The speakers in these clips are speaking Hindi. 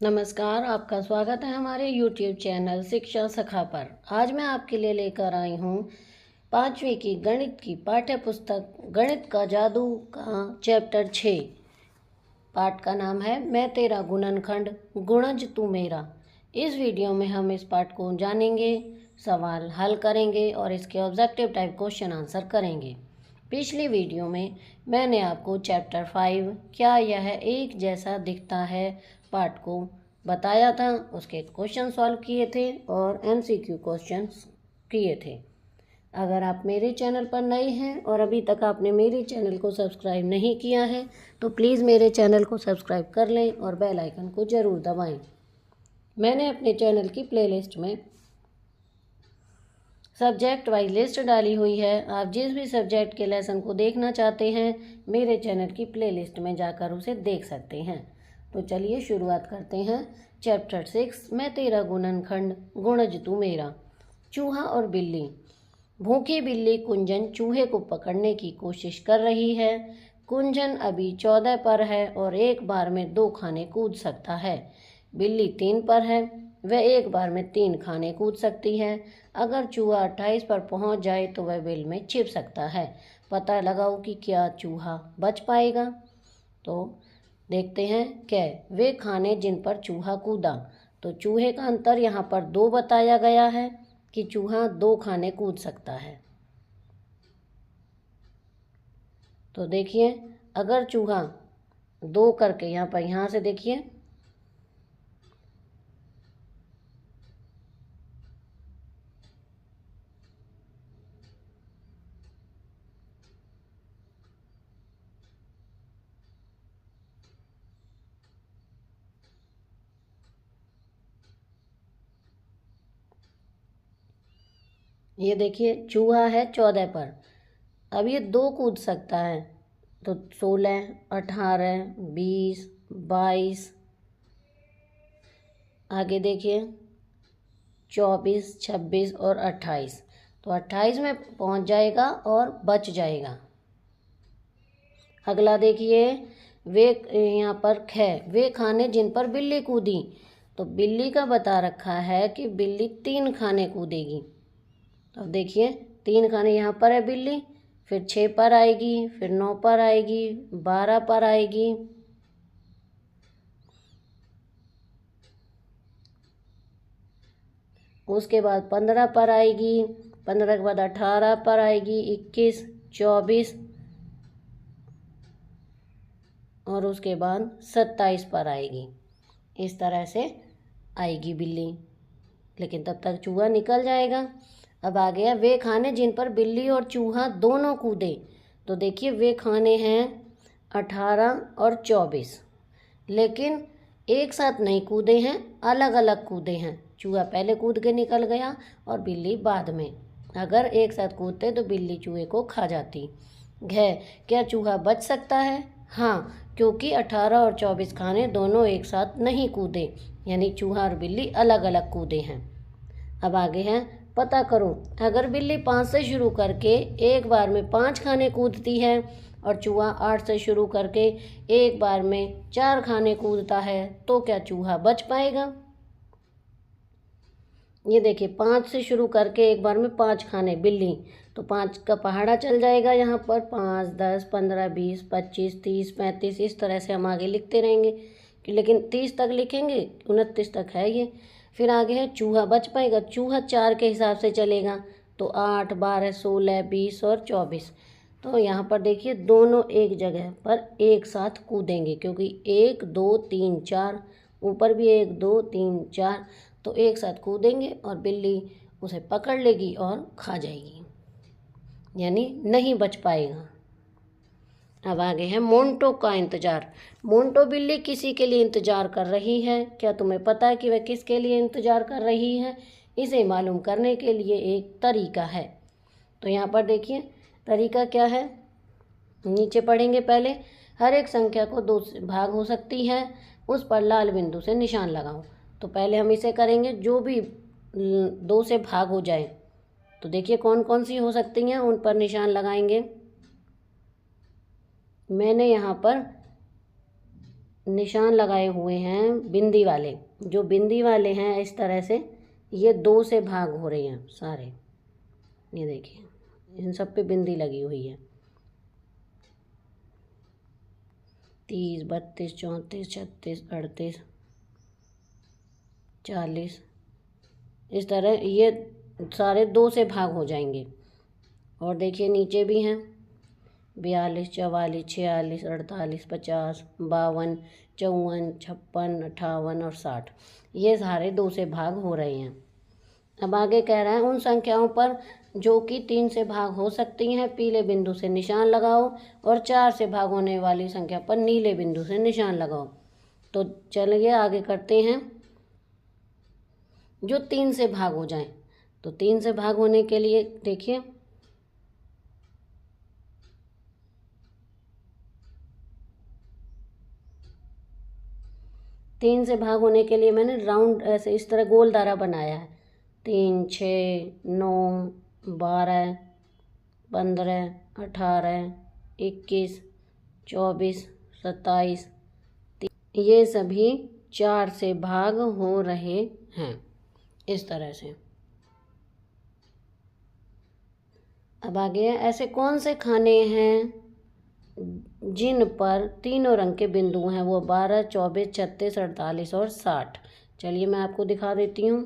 नमस्कार, आपका स्वागत है हमारे YouTube चैनल शिक्षा सखा पर। आज मैं आपके लिए लेकर आई हूँ 5वीं की गणित की पाठ्य पुस्तक गणित का जादू का चैप्टर 6। पाठ का नाम है मैं तेरा गुणनखंड गुणज तू मेरा। इस वीडियो में हम इस पाठ को जानेंगे, सवाल हल करेंगे और इसके ऑब्जेक्टिव टाइप क्वेश्चन आंसर करेंगे। पिछली वीडियो में मैंने आपको चैप्टर 5 क्या यह एक जैसा दिखता है पार्ट को बताया था, उसके क्वेश्चन सॉल्व किए थे और MCQ क्वेश्चंस किए थे। अगर आप मेरे चैनल पर नए हैं और अभी तक आपने मेरे चैनल को सब्सक्राइब नहीं किया है तो प्लीज़ मेरे चैनल को सब्सक्राइब कर लें और बेल आइकन को ज़रूर दबाएं। मैंने अपने चैनल की प्लेलिस्ट में सब्जेक्ट वाइज लिस्ट डाली हुई है। आप जिस भी सब्जेक्ट के लेसन को देखना चाहते हैं मेरे चैनल की प्लेलिस्ट में जाकर उसे देख सकते हैं। तो चलिए शुरुआत करते हैं। चैप्टर 6 मैं तेरा गुणनखंड गुणज तू मेरा। चूहा और बिल्ली। भूखी बिल्ली कुंजन चूहे को पकड़ने की कोशिश कर रही है। कुंजन अभी 14 पर है और एक बार में 2 खाने कूद सकता है। बिल्ली 3 पर है, वह एक बार में 3 खाने कूद सकती है। अगर चूहा 28 पर पहुंच जाए तो वह बिल में छिप सकता है। पता लगाओ कि क्या चूहा बच पाएगा। तो देखते हैं क्या वे खाने जिन पर चूहा कूदा। तो चूहे का अंतर यहाँ पर 2 बताया गया है कि चूहा 2 खाने कूद सकता है। तो देखिए अगर चूहा 2 करके यहाँ से देखिए ये देखिए चूहा है 14 पर, अब ये 2 कूद सकता है। तो 16, 18, 20, 22, आगे देखिए 24, 26 और 28। तो 28 में पहुंच जाएगा और बच जाएगा। अगला देखिए वे यहाँ पर वे खाने जिन पर बिल्ली कूदी। तो बिल्ली का बता रखा है कि बिल्ली 3 खाने कूदेगी। तो अब देखिए 3 खाने यहाँ पर है बिल्ली, फिर 6 पर आएगी, फिर 9 पर आएगी, 12 पर आएगी, उसके बाद 15 पर आएगी, 15 के बाद 18 पर आएगी, 21, 24 और उसके बाद 27 पर आएगी। इस तरह से आएगी बिल्ली, लेकिन तब तक चूहा निकल जाएगा। अब आ गया वे खाने जिन पर बिल्ली और चूहा दोनों कूदे। तो देखिए वे खाने हैं 18 और 24, लेकिन एक साथ नहीं कूदे हैं, अलग अलग कूदे हैं। चूहा पहले कूद के निकल गया और बिल्ली बाद में। अगर एक साथ कूदते तो बिल्ली चूहे को खा जाती। क्या चूहा बच सकता है? हाँ, क्योंकि 18 और 24 खाने दोनों एक साथ नहीं कूदे, यानी चूहा और बिल्ली अलग अलग कूदे हैं। अब आगे हैं पता करो। अगर बिल्ली 5 से शुरू करके एक बार में 5 खाने कूदती है और चूहा 8 से शुरू करके एक बार में 4 खाने कूदता है तो क्या चूहा बच पाएगा? ये देखिए 5 से शुरू करके एक बार में 5 खाने बिल्ली, तो 5 का पहाड़ा चल जाएगा यहाँ पर। 5, 10, 15, 20, 25, 30, 35, इस तरह से हम आगे लिखते रहेंगे, लेकिन 30 तक लिखेंगे, 29 तक है ये। फिर आगे है चूहा बच पाएगा। चूहा 4 के हिसाब से चलेगा, तो 8, 12, 16, 20 और 24। तो यहाँ पर देखिए दोनों एक जगह पर एक साथ कूदेंगे, क्योंकि 1, 2, 3, 4, ऊपर भी 1, 2, 3, 4, तो एक साथ कूदेंगे और बिल्ली उसे पकड़ लेगी और खा जाएगी, यानी नहीं बच पाएगा। अब आगे है मोंटो का इंतजार। मोंटो बिल्ली किसी के लिए इंतजार कर रही है। क्या तुम्हें पता है कि वह किसके लिए इंतजार कर रही है? इसे मालूम करने के लिए एक तरीका है। तो यहाँ पर देखिए तरीका क्या है, नीचे पढ़ेंगे। पहले हर एक संख्या को 2 से भाग हो सकती है, उस पर लाल बिंदु से निशान लगाओ। तो पहले हम इसे करेंगे, जो भी 2 से भाग हो जाए। तो देखिए कौन कौन सी हो सकती हैं, उन पर निशान लगाएंगे। मैंने यहाँ पर निशान लगाए हुए हैं बिंदी वाले, जो बिंदी वाले हैं इस तरह से ये 2 से भाग हो रहे हैं सारे। ये देखिए इन सब पे बिंदी लगी हुई है। 30, 32, 34, 36, 38, 40, इस तरह ये सारे 2 से भाग हो जाएंगे। और देखिए नीचे भी हैं 42, 44, 46, 48, 50, 52, 54, 56, 58 और 60, ये सारे 2 से भाग हो रहे हैं। अब आगे कह रहा है उन संख्याओं पर जो कि 3 से भाग हो सकती हैं पीले बिंदु से निशान लगाओ, और 4 से भाग होने वाली संख्या पर नीले बिंदु से निशान लगाओ। तो चलिए आगे करते हैं जो 3 से भाग हो जाएं। तो 3 से भाग होने के लिए देखिए 3 से भाग होने के लिए मैंने राउंड ऐसे इस तरह गोल दायरा बनाया है। 3, 6, 9, 12, 15, 18, 21, 24, 27, ये सभी 4 से भाग हो रहे हैं इस तरह से। अब आगे ऐसे कौन से खाने हैं जिन पर तीनों रंग के बिंदु हैं, वो 12, 24, 36, 48 और 60। चलिए मैं आपको दिखा देती हूँ।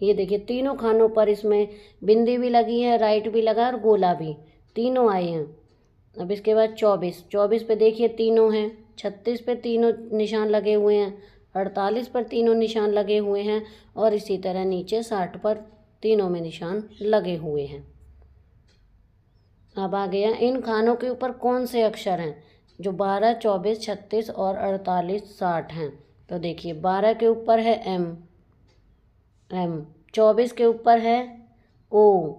ये देखिए तीनों खानों पर इसमें बिंदी भी लगी है, राइट भी लगा और गोला भी, तीनों आए हैं। अब इसके बाद 24 पे देखिए तीनों हैं, 36 पे तीनों निशान लगे हुए हैं, 48 पर तीनों निशान लगे हुए हैं, और इसी तरह नीचे 60 पर तीनों में निशान लगे हुए हैं। अब आ गया इन खानों के ऊपर कौन से अक्षर हैं जो 12, 24, 36 और 48, 60 हैं। तो देखिए 12 के ऊपर है एम, 24 के ऊपर है ओ,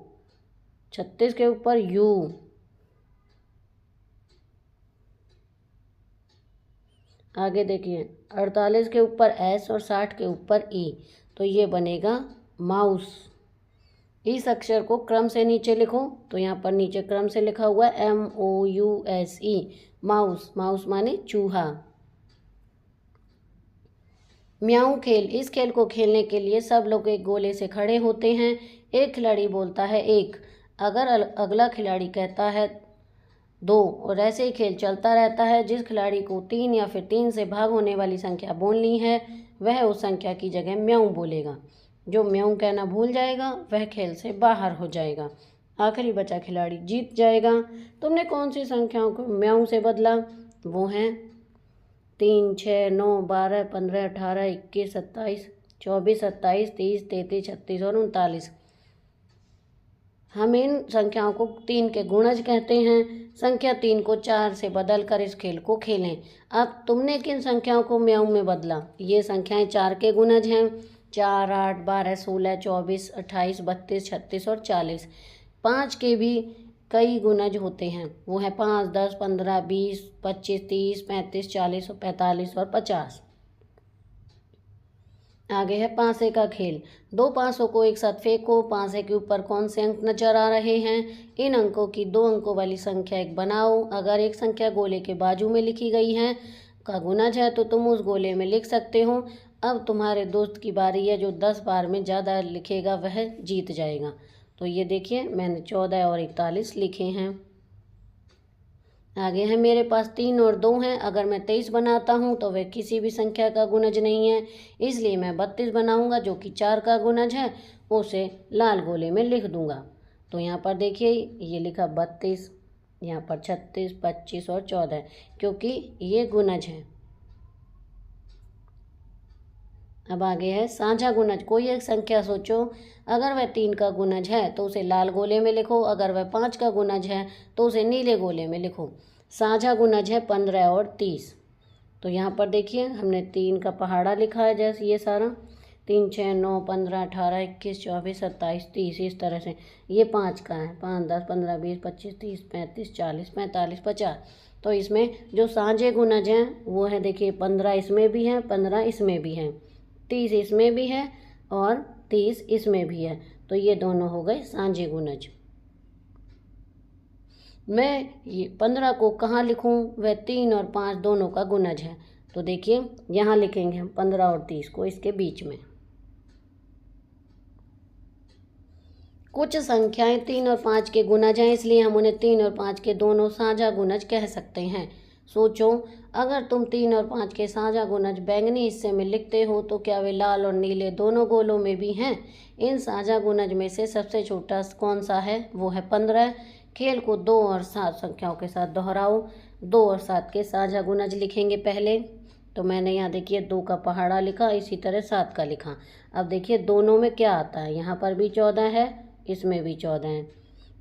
36 के ऊपर यू, आगे देखिए 48 के ऊपर एस और 60 के ऊपर ई। तो ये बनेगा माउस। इस अक्षर को क्रम से नीचे लिखो, तो यहाँ पर नीचे क्रम से लिखा हुआ है MOUSE, माउस। माउस माने चूहा। म्याऊं खेल, इस खेल को खेलने के लिए सब लोग एक गोले से खड़े होते हैं। एक खिलाड़ी बोलता है 1, अगर अगला खिलाड़ी कहता है 2, और ऐसे ही खेल चलता रहता है। जिस खिलाड़ी को 3 या फिर 3 से भाग होने वाली संख्या बोलनी है वह उस संख्या की जगह म्याऊं बोलेगा। जो म्याऊं कहना भूल जाएगा वह खेल से बाहर हो जाएगा। आखिरी बचा खिलाड़ी जीत जाएगा। तुमने कौन सी संख्याओं को म्याऊं से बदला? वो हैं 3, 6, 9, 12, 15, 18, 21, 27, 24, 27, 30, 33, 36 और 39। हम इन संख्याओं को 3 के गुणज कहते हैं। संख्या 3 को 4 से बदल कर इस खेल को खेलें। अब तुमने किन संख्याओं को म्याऊं में बदला? ये संख्याएं 4 के गुणज हैं। 4, 8, 12, 16, 24, 28, 32, 36 और 40। 5 के भी कई गुणज होते हैं, वो है 5, 10, 15, 20, 25, 30, 35, 40 और 45 और 50। आगे है पांसे का खेल। 2 पांसों को एक साथ फेंको। पांसे के ऊपर कौन से अंक नजर आ रहे हैं? इन अंकों की 2 अंकों वाली संख्या एक बनाओ। अगर एक संख्या गोले के बाजू में लिखी गई है का गुणज है तो तुम उस गोले में लिख सकते हो। अब तुम्हारे दोस्त की बारी है, जो 10 बार में ज़्यादा लिखेगा वह जीत जाएगा। तो ये देखिए मैंने 14 और 41 लिखे हैं। आगे है मेरे पास 3 और 2 हैं। अगर मैं 23 बनाता हूँ तो वह किसी भी संख्या का गुणज नहीं है, इसलिए मैं 32 बनाऊँगा जो कि 4 का गुणज है। उसे लाल गोले में लिख दूँगा। तो यहाँ पर देखिए ये लिखा 32, यहाँ पर 36, 25 और 14, क्योंकि ये गुणज है। अब आगे है साझा गुणज। कोई एक संख्या सोचो, अगर वह 3 का गुणज है तो उसे लाल गोले में लिखो। अगर वह 5 का गुणज है तो उसे नीले गोले में लिखो। साझा गुणज है 15 और 30। तो यहाँ पर देखिए हमने 3 का पहाड़ा लिखा है, जैसे ये सारा 3, 6, 9, 15, 18, 21, 24, 27, 30, इस तरह से। ये 5 का है, 5, 10, 15, 20, 25, 30, 35, 40, 45, 50। तो इसमें जो साझे गुणज हैं वो है देखिए 15 इसमें भी है, 15 इसमें भी है, 30 इसमें भी है और 30 इसमें भी है। तो ये दोनों हो गए साझे गुणज। मैं ये 15 को कहाँ लिखूं? वह 3 और 5 दोनों का गुणज है। तो देखिए यहाँ लिखेंगे हम 15 और 30 को इसके बीच में। कुछ संख्याएं 3 और 5 के गुणज हैं, इसलिए हम उन्हें 3 और 5 के दोनों साझा गुणज कह सकते हैं। सोचो, अगर तुम 3 और 5 के साझा गुणज बैंगनी हिस्से में लिखते हो तो क्या वे लाल और नीले दोनों गोलों में भी हैं? इन साझा गुणज में से सबसे छोटा कौन सा है? वो है 15। खेल को 2 और 7 संख्याओं के साथ दोहराओ। 2 और 7 के साझा गुणज लिखेंगे पहले। तो मैंने यहाँ देखिए 2 का पहाड़ा लिखा, इसी तरह 7 का लिखा। अब देखिए दोनों में क्या आता है, यहाँ पर भी 14 है, इसमें भी 14 है।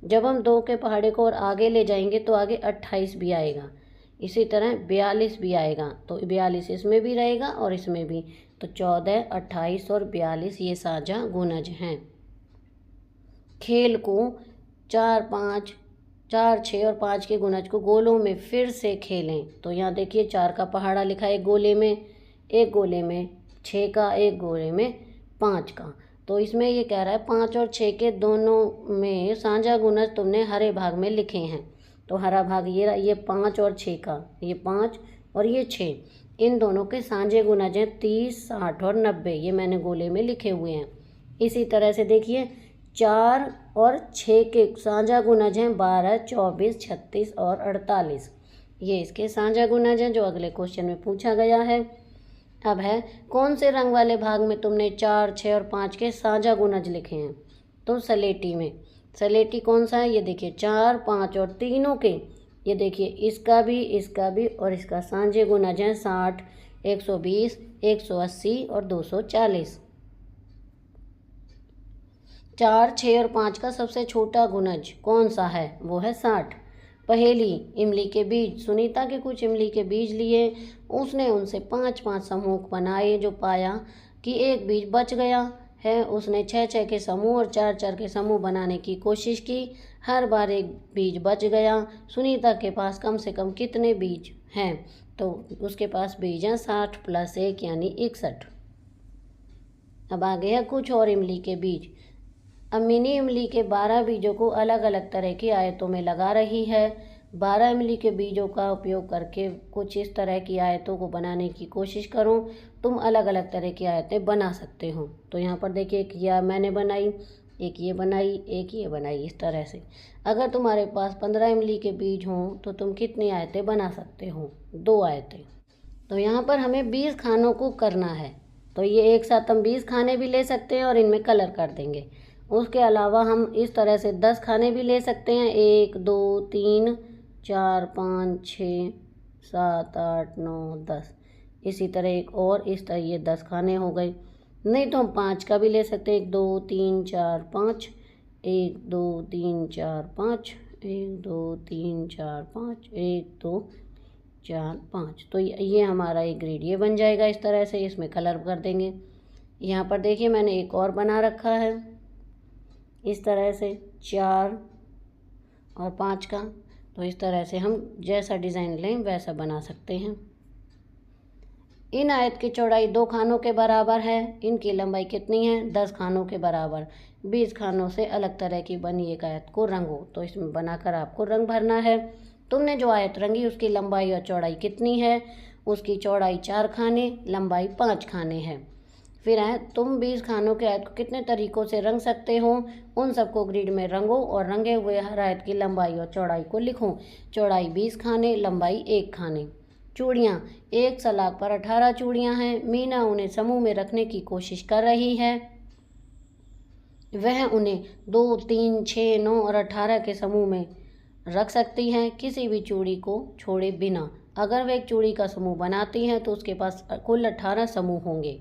जब हम 2 के पहाड़े को और आगे ले जाएंगे तो आगे 28 भी आएगा, इसी तरह 42 भी आएगा। तो 42 इसमें भी रहेगा और इसमें भी। तो 14, 28 और 42 ये साझा गुणज हैं। खेल को 4, 5, 4, 6 और 5 के गुणज को गोलों में फिर से खेलें। तो यहाँ देखिए 4 का पहाड़ा लिखा है एक गोले में 6 का, एक गोले में 5 का। तो इसमें ये कह रहा है 5 और 6 के दोनों में साझा गुणज तुमने हरे भाग में लिखे हैं। तो हरा भाग ये 5 और 6 का, ये 5 और ये 6, इन दोनों के साझे गुणज हैं 30, 60 और 90। ये मैंने गोले में लिखे हुए हैं। इसी तरह से देखिए 4 और 6 के साझा गुणज हैं 12, 24, 36 और 48। ये इसके साझा गुणज हैं जो अगले क्वेश्चन में पूछा गया है। अब है कौन से रंग वाले भाग में तुमने 4, 6 और 5 के साझा गुणज लिखे हैं? तो सलेटी में। सलेटी कौन सा है? ये देखिए 4, 5 और तीनों के, ये देखिए इसका भी और इसका साझे गुणज हैं 60, 120, 180 और 240। 4, 6 और 5 का सबसे छोटा गुणज कौन सा है? वो है 60। पहेली, इमली के बीज। सुनीता के कुछ इमली के बीज लिए, उसने उनसे 5-5 समूह बनाए। जो पाया कि एक बीज बच गया है, उसने 6-6 के समूह और 4-4 के समूह बनाने की कोशिश की। हर बार एक बीज बच गया। सुनीता के पास कम से कम कितने बीज हैं? तो उसके पास बीज हैं 60 + 1 यानी 61। अब आगे है कुछ और इमली के बीज। अब मिनी इमली के 12 बीजों को अलग अलग तरह की आयतों में लगा रही है। 12 इमली के बीजों का उपयोग करके कुछ इस तरह की आयतों को बनाने की कोशिश करो। तुम अलग अलग तरह की आयतें बना सकते हो। तो यहाँ पर देखिए एक यह मैंने बनाई, एक ये बनाई, एक ये बनाई, इस तरह से। अगर तुम्हारे पास 15 इमली के बीज हों तो तुम कितनी आयतें बना सकते हो? 2 आयतें। तो यहाँ पर हमें 20 खानों को करना है। तो ये एक साथ हम 20 खाने भी ले सकते हैं और इनमें कलर कर देंगे। उसके अलावा हम इस तरह से 10 खाने भी ले सकते हैं। 1, 2, 3, 4, 5, 6, 7, 8, 9, 10। इसी तरह एक और इस तरह ये 10 खाने हो गए। नहीं तो हम 5 का भी ले सकते हैं। 1, 2, 3, 4, 5, 1, 2, 3, 4, 5, 1, 2, 3, 4, 5, 1, 2, 4, 5। तो ये हमारा एक ग्रिड ये बन जाएगा। इस तरह से इसमें कलर कर देंगे। यहाँ पर देखिए मैंने एक और बना रखा है इस तरह से 4 और 5 का। तो इस तरह से हम जैसा डिज़ाइन लें वैसा बना सकते हैं। इन आयत की चौड़ाई 2 खानों के बराबर है। इनकी लंबाई कितनी है? 10 खानों के बराबर। 20 खानों से अलग तरह की बनी एक आयत को रंगो। तो इसमें बनाकर आपको रंग भरना है। तुमने जो आयत रंगी उसकी लंबाई और चौड़ाई कितनी है? उसकी चौड़ाई 4 खाने, लंबाई 5 खाने है। फिर है तुम 20 खानों के आयत को कितने तरीकों से रंग सकते हो? उन सबको ग्रिड में रंगो और रंगे हुए हर आयत की लंबाई और चौड़ाई को लिखो। चौड़ाई 20 खाने, लंबाई 1 खाने। चूड़ियाँ, एक सलाख पर 18 चूड़ियाँ हैं। मीना उन्हें समूह में रखने की कोशिश कर रही है। वह उन्हें 2, 3, 6, 9 और 18 के समूह में रख सकती हैं, किसी भी चूड़ी को छोड़े बिना। अगर वह एक चूड़ी का समूह बनाती हैं तो उसके पास कुल 18 समूह होंगे।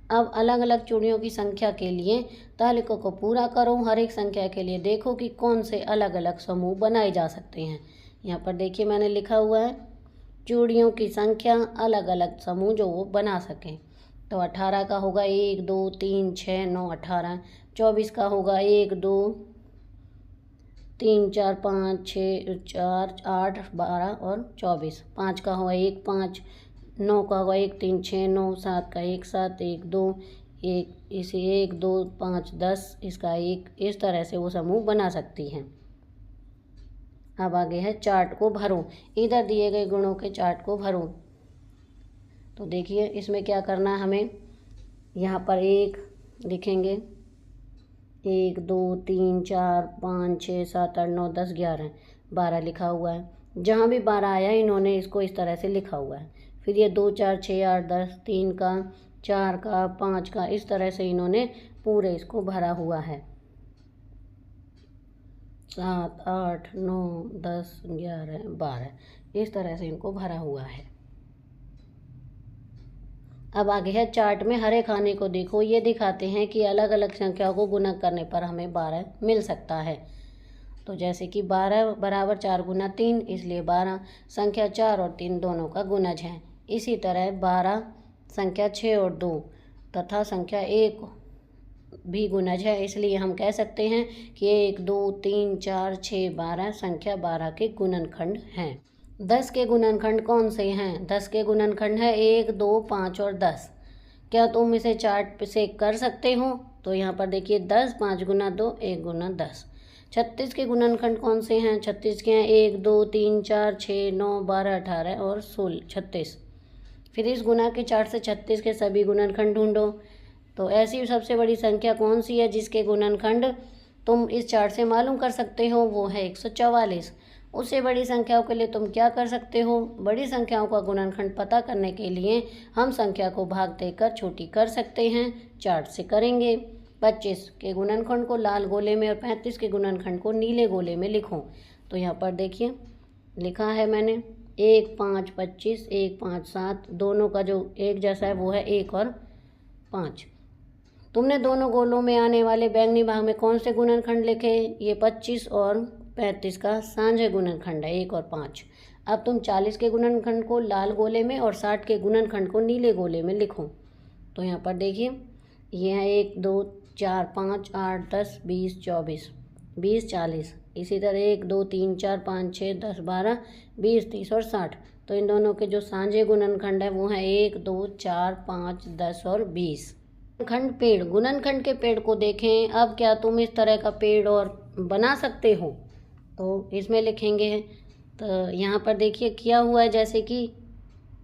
अब अलग अलग चूड़ियों की संख्या के लिए तालिका को पूरा करो। हर एक संख्या के लिए देखो कि कौन से अलग अलग समूह बनाए जा सकते हैं। यहाँ पर देखिए मैंने लिखा हुआ है चूड़ियों की संख्या, अलग अलग समूह जो वो बना सकें। तो 18 का होगा 1, 2, 3, 6, 9, 18। 24 का होगा 1, 2, 3, 4, 5, 6, 4, 8, 12 और 24। 5 का होगा 1, 5। 9 का होगा 1, 3, 6, 9। 7 का 1, 7, 1, 2, 1, इसे 1, 2, 5, 10, इसका 1। इस तरह से वो समूह बना सकती हैं। अब आगे है चार्ट को भरो, इधर दिए गए गुणों के चार्ट को भरो। तो देखिए इसमें क्या करना है हमें, यहाँ पर 1 लिखेंगे, 1 2 3 4 5 6 7 8 9 10 11 12 लिखा हुआ है। जहाँ भी 12 आया इन्होंने इसको इस तरह से लिखा हुआ है। फिर ये 2 4 6 8 10 3 का 4 का 5 का इस तरह से इन्होंने पूरे इसको भरा हुआ है। 7 8 9 10 11 12 इस तरह से इनको भरा हुआ है। अब आगे है चार्ट में हरे खाने को देखो, ये दिखाते हैं कि अलग अलग संख्याओं को गुणा करने पर हमें 12 मिल सकता है। तो जैसे कि 12 बराबर 4 गुना 3, इसलिए 12 संख्या 4 और 3 दोनों का गुणज है। इसी तरह 12 संख्या 6 और 2 तथा संख्या 1 भी गुणज है, इसलिए हम कह सकते हैं कि 1 2 3 4 6 12 संख्या 12 के गुणनखंड हैं। 10 के गुणनखंड कौन से हैं? 10 के गुणनखंड है 1 2 5 और 10। क्या तुम इसे चार्ट से कर सकते हो? तो यहाँ पर देखिए 10 5 गुना 2 1 गुना 10। 36 के गुणनखंड कौन से हैं? 36 के हैं 1 2 3 4 6 9 12 18 और 16 36। फिर इस गुना के चार्ट से 36 के सभी गुणनखंड ढूंढो। तो ऐसी सबसे बड़ी संख्या कौन सी है जिसके गुणनखंड तुम इस चार्ट से मालूम कर सकते हो? वो है 144। उससे बड़ी संख्याओं के लिए तुम क्या कर सकते हो? बड़ी संख्याओं का गुणनखंड पता करने के लिए हम संख्या को भाग देकर छोटी कर सकते हैं। चार्ट से करेंगे। 25 के गुणनखंड को लाल गोले में और 35 के गुणनखंड को नीले गोले में लिखो। तो यहाँ पर देखिए लिखा है मैंने 1 5 25 1 5 7, दोनों का जो एक जैसा है वो है 1 और 5। तुमने दोनों गोलों में आने वाले बैंगनी भाग में कौन से गुणनखंड लिखे? ये 25 और 35 का साझा गुणनखंड है 1 और 5। अब तुम 40 के गुणनखंड को लाल गोले में और 60 के गुणनखंड को नीले गोले में लिखो। तो यहाँ पर देखिए ये है 1 2 4 5 8 10 20 24 20 40। इसी तरह 1 2 3 4 5 6 10 12 20 30 और 60। तो इन दोनों के जो साझे गुणनखंड है वो है 1 2 4 5 10 और 20। खंड पेड़, गुणनखंड के पेड़ को देखें। अब क्या तुम इस तरह का पेड़ और बना सकते हो? तो इसमें लिखेंगे। तो यहाँ पर देखिए किया हुआ है जैसे कि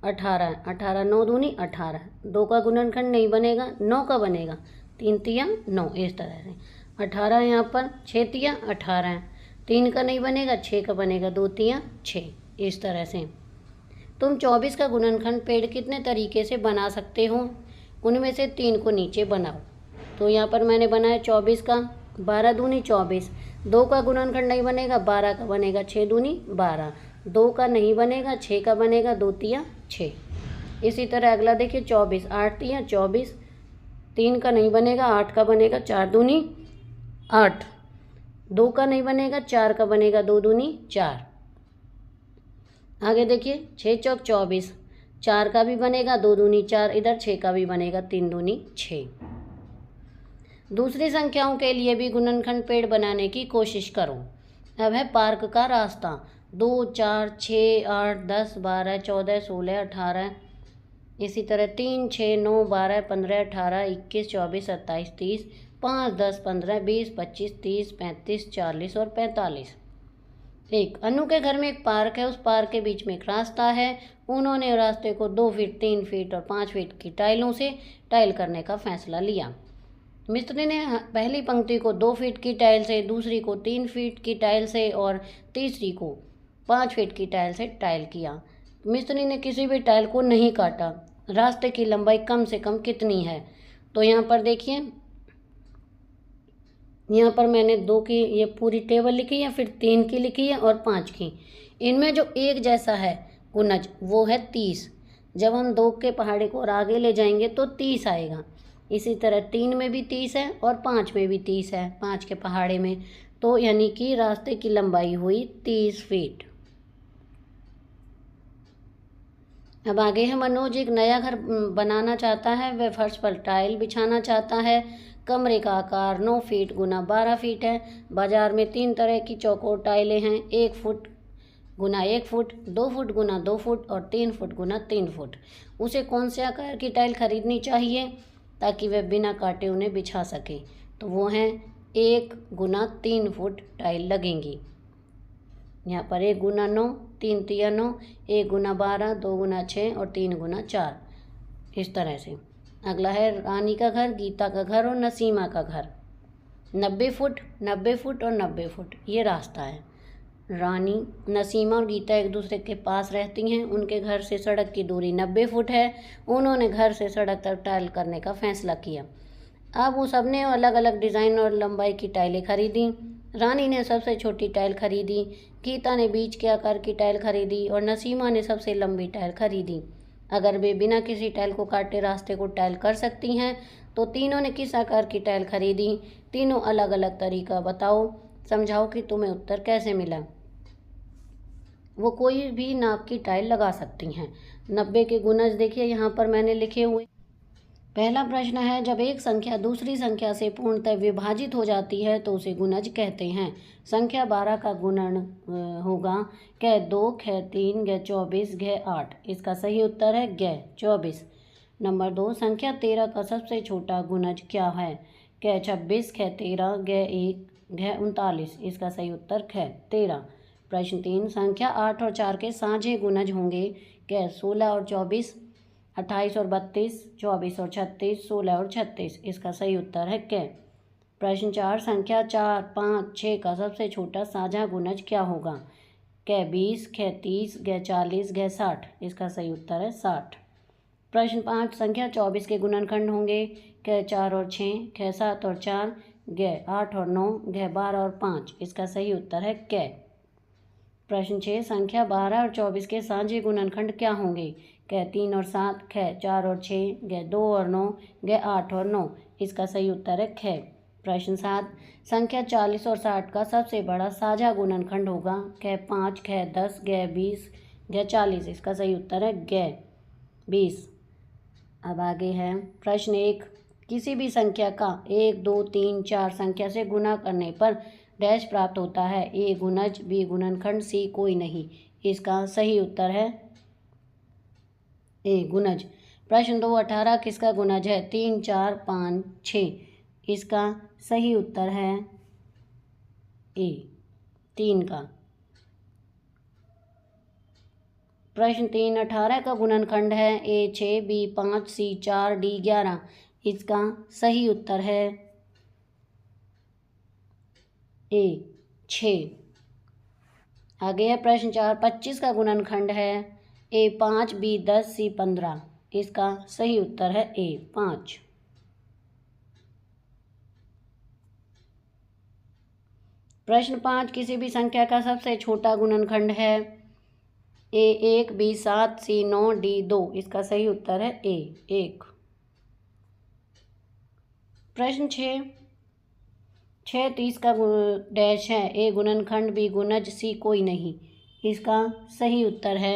18 18 9 दूनी 18, 2 का गुणनखंड नहीं बनेगा, 9 का बनेगा, 3 तिया 9 इस तरह से 18 यहाँ पर 6 तिया 18, 3 का नहीं बनेगा 6 का बनेगा, 2 तिया 6 इस तरह से। तुम 24 का गुणनखंड पेड़ कितने तरीके से बना सकते हो? उनमें से 3 को नीचे बनाओ। तो यहाँ पर मैंने बनाया 24 का, 12 दूनी 24, 2 का गुणनखंड नहीं बनेगा, 12 का बनेगा, 6 दूनी 12, 2 का नहीं बनेगा, 6 का बनेगा, 2 तिया 6। इसी तरह अगला देखिए 24, 8 तिया 24, 3 का नहीं बनेगा, 8 का बनेगा, 4 दूनी 8, 2 का नहीं बनेगा, 4 का बनेगा, 2 दूनी 4। आगे देखिए 6 चौक 24, 4 का भी बनेगा, 2 दूनी 4, इधर 6 का भी बनेगा, 3 दूनी 6। दूसरी संख्याओं के लिए भी गुणनखंड पेड़ बनाने की कोशिश करो। अब है पार्क का रास्ता। 2 4 6 8 10 12 14 16 18। इसी तरह 3 6 9 12 15 18 21 24 27 30 5 10 15 20 25 30 35 40 और 45। एक अनु के घर में एक पार्क है, उस पार्क के बीच में एक रास्ता है। उन्होंने रास्ते को 2 फीट 3 फीट और 5 फीट की टाइलों से टाइल करने का फैसला लिया। मिस्त्री ने पहली पंक्ति को 2 फीट की टाइल से, दूसरी को 3 फीट की टाइल से और तीसरी को 5 फीट की टाइल से टाइल किया। मिस्त्री ने किसी भी टाइल को नहीं काटा। रास्ते की लंबाई कम से कम कितनी है? तो यहाँ पर देखिए, यहाँ पर मैंने 2 की ये पूरी टेबल लिखी है, फिर 3 की लिखी है और 5 की। इनमें जो एक जैसा है गुणज वो है 30। जब हम 2 के पहाड़े को और आगे ले जाएंगे तो 30 आएगा। इसी तरह 3 में भी 30 है और 5 में भी 30 है, 5 के पहाड़े में। तो यानी कि रास्ते की लंबाई हुई 30 फीट। अब आगे है मनोज एक नया घर बनाना चाहता है। वह फर्श पर टाइल बिछाना चाहता है। कमरे का आकार 9 फीट गुना 12 फीट है। बाजार में 3 तरह की चौकोर टाइलें हैं, 1 फुट गुना 1 फुट, 2 फुट गुना 2 फुट और 3 फुट गुना 3 फुट। उसे कौन से आकार की टाइल खरीदनी चाहिए ताकि वह बिना काटे उन्हें बिछा सके? तो वो हैं 1 गुना 3 फुट टाइल लगेंगी। यहाँ पर 1 गुना 9, 3 तिया 9, 1 गुना 12, 2 गुना 6 और 3 गुना 4, इस तरह से। अगला है रानी का घर, गीता का घर और नसीमा का घर। 90 फुट, 90 फुट और 90 फुट ये रास्ता है। रानी, नसीमा और गीता एक दूसरे के पास रहती हैं। उनके घर से सड़क की दूरी 90 फुट है। उन्होंने घर से सड़क तक टाइल करने का फैसला किया। अब वो सब ने अलग अलग डिज़ाइन और लंबाई की टाइलें खरीदी। रानी ने सबसे छोटी टाइल खरीदी, गीता ने बीच के आकार की टाइल खरीदी और नसीमा ने सबसे लंबी टाइल खरीदी। अगर वे बिना किसी टाइल को काटे रास्ते को टाइल कर सकती हैं तो तीनों ने किस आकार की टाइल खरीदी? तीनों अलग अलग तरीका बताओ, समझाओ कि तुम्हें उत्तर कैसे मिला। वो कोई भी नाप की टाइल लगा सकती हैं। 90 के गुणज देखिए यहाँ पर मैंने लिखे हुए। पहला प्रश्न है, जब एक संख्या दूसरी संख्या से पूर्णतः विभाजित हो जाती है तो उसे गुणज कहते हैं। संख्या 12 का गुणन होगा कै 2, कै 3, कै 24, कै 8। इसका सही उत्तर है कै 24। नंबर 2, संख्या 13 का सबसे छोटा गुणज क्या है? कै 26, कै 13, कै 1, कै 39। इसका सही उत्तर कै 13। प्रश्न 3, संख्या 8 और 4 के साझे गुणज होंगे कै 16 और 24, 28 और 32, 24 और 36, 16 और 36। इसका सही उत्तर है कै। प्रश्न 4, संख्या 4, 5, 6 का सबसे छोटा साझा गुणज क्या होगा? कै 20, कै 30, कै 40, कै 60। इसका सही उत्तर है 60। प्रश्न 5, संख्या 24 के गुणनखंड होंगे कै 4 और 6, कै 7 और 4, कै 8 और 9, कै 12 और 5। इसका सही उत्तर है कै। प्रश्न 6, संख्या 12 और 24 के साझे गुणनखंड क्या होंगे? कै 3 और 7, कै 4 और 6, कै 2 और 9, कै 8 और 9। इसका सही उत्तर है कै। प्रश्न 7, संख्या 40 और 60 का सबसे बड़ा साझा गुणनखंड होगा कै 5, कै 10, कै 20, कै 40। इसका सही उत्तर है कै 20। अब आगे है प्रश्न 1, किसी भी संख्या का 1, 2, 3, 4 संख्या से गुना करने पर डैश प्राप्त होता है। ए गुणज, बी गुणनखंड, सी कोई नहीं। इसका सही उत्तर है ए गुणज। प्रश्न 2, 18 किसका गुणज है? 3, 4, 5, 6। इसका सही उत्तर है ए 3 का। प्रश्न 3, 18 का गुणनखंड है ए 6, बी 5, सी 4, डी 11। इसका सही उत्तर है ए 6। आगे है प्रश्न 4, 25 का गुणनखंड है ए 5, बी 10, सी 15। इसका सही उत्तर है ए 5। प्रश्न 5, किसी भी संख्या का सबसे छोटा गुणनखंड है ए 1, बी 7, सी 9, डी 2। इसका सही उत्तर है ए 1। प्रश्न 6, 30 का डैश है। ए गुणनखंड, बी गुणज, सी कोई नहीं। इसका सही उत्तर है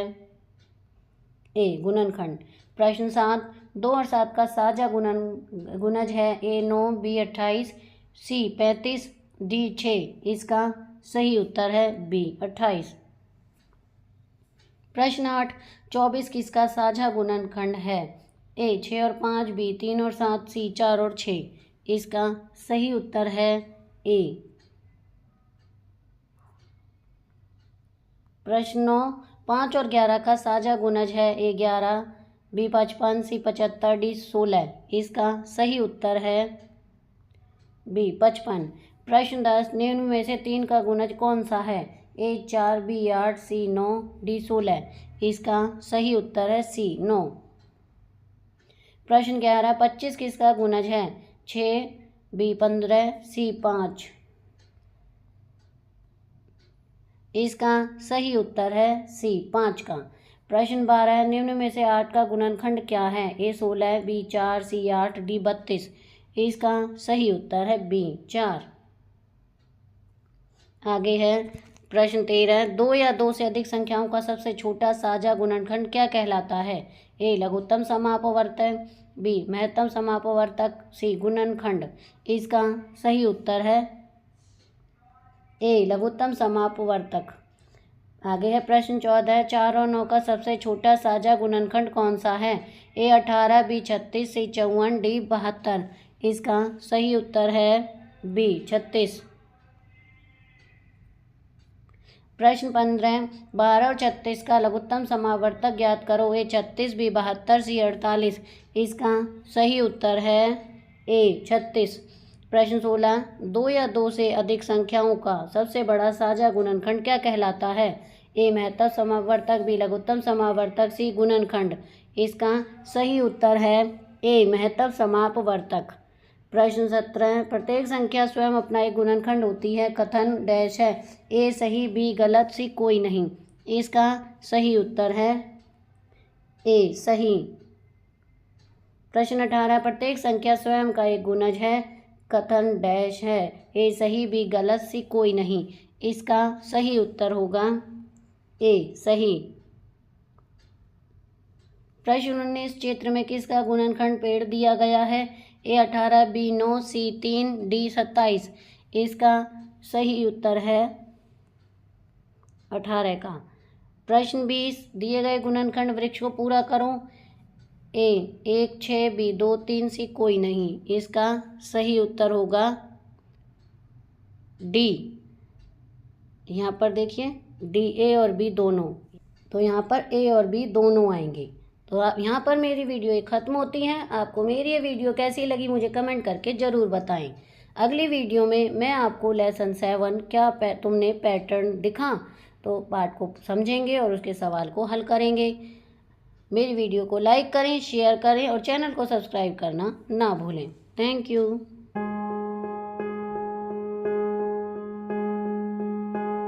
ए गुणनखंड। प्रश्न 7, 2 और 7 का साझा गुणज है ए 9, बी 28, सी 35, डी 6। इसका सही उत्तर है बी 28। प्रश्न 8, 24 किसका साझा गुणनखंड है? ए 6 और 5, बी 3 और 7, सी 4 और 6। इसका सही उत्तर है ए। प्रश्न 9, 5 और 11 का साझा गुणज है ए 11, बी 55, सी 75, डी 16। इसका सही उत्तर है बी 55। प्रश्न 10, निम्न में से 3 का गुणज कौन सा है? ए 4, बी 8, सी 9, डी 16। इसका सही उत्तर है सी 9। प्रश्न 11, 25 किसका गुणज है? 6, बी 15, सी 5। इसका सही उत्तर है सी 5 का। प्रश्न 12, निम्न में से 8 का गुणनखंड क्या है? ए 16, बी 4, सी 8, डी 32। इसका सही उत्तर है बी 4। आगे है प्रश्न 13, 2 या 2 से अधिक संख्याओं का सबसे छोटा साझा गुणनखंड क्या कहलाता है? ए लघुत्तम समापवर्तक, बी महत्तम समापवर्तक, सी गुणनखंड। इसका सही उत्तर है ए लघुत्तम समापवर्तक। आगे है प्रश्न 14, 4 और 9 का सबसे छोटा साझा गुणनखंड कौन सा है? ए 18, बी 36, सी 54, डी 72। इसका सही उत्तर है बी 36। प्रश्न 15, 12 और 36 का लघुत्तम समावर्तक ज्ञात करो। ए 36, बी 72, सी 48। इसका सही उत्तर है ए 36। प्रश्न 16, 2 या 2 से अधिक संख्याओं का सबसे बड़ा साझा गुणनखंड क्या कहलाता है? ए महत्तम समावर्तक, बी लघुत्तम समावर्तक, सी गुणनखंड। इसका सही उत्तर है ए महत्तम समापवर्तक। प्रश्न 17, प्रत्येक संख्या स्वयं अपना एक गुणनखंड होती है, कथन डैश है। ए सही, बी गलत, सी कोई नहीं। इसका सही उत्तर है ए सही। प्रश्न 18, प्रत्येक संख्या स्वयं का एक गुणज है, कथन डैश है। ए सही, बी गलत, सी कोई नहीं। इसका सही उत्तर होगा ए सही। प्रश्न 19, चित्र में किसका गुणनखंड पेड़ दिया गया है? ए 18, बी 9, सी 3, डी 27। इसका सही उत्तर है 18 का। प्रश्न 20, दिए गए गुणनखंड वृक्ष को पूरा करो। ए 1, 6, बी 2, 3, सी कोई नहीं। इसका सही उत्तर होगा डी। यहाँ पर देखिए डी, ए और बी दोनों, तो यहाँ पर ए और बी दोनों आएंगे। तो आप यहाँ पर मेरी वीडियो ख़त्म होती है। आपको मेरी ये वीडियो कैसी लगी मुझे कमेंट करके ज़रूर बताएं। अगली वीडियो में मैं आपको लेसन 7 क्या तुमने पैटर्न दिखा, तो पार्ट को समझेंगे और उसके सवाल को हल करेंगे। मेरी वीडियो को लाइक करें, शेयर करें और चैनल को सब्सक्राइब करना ना भूलें। Thank you.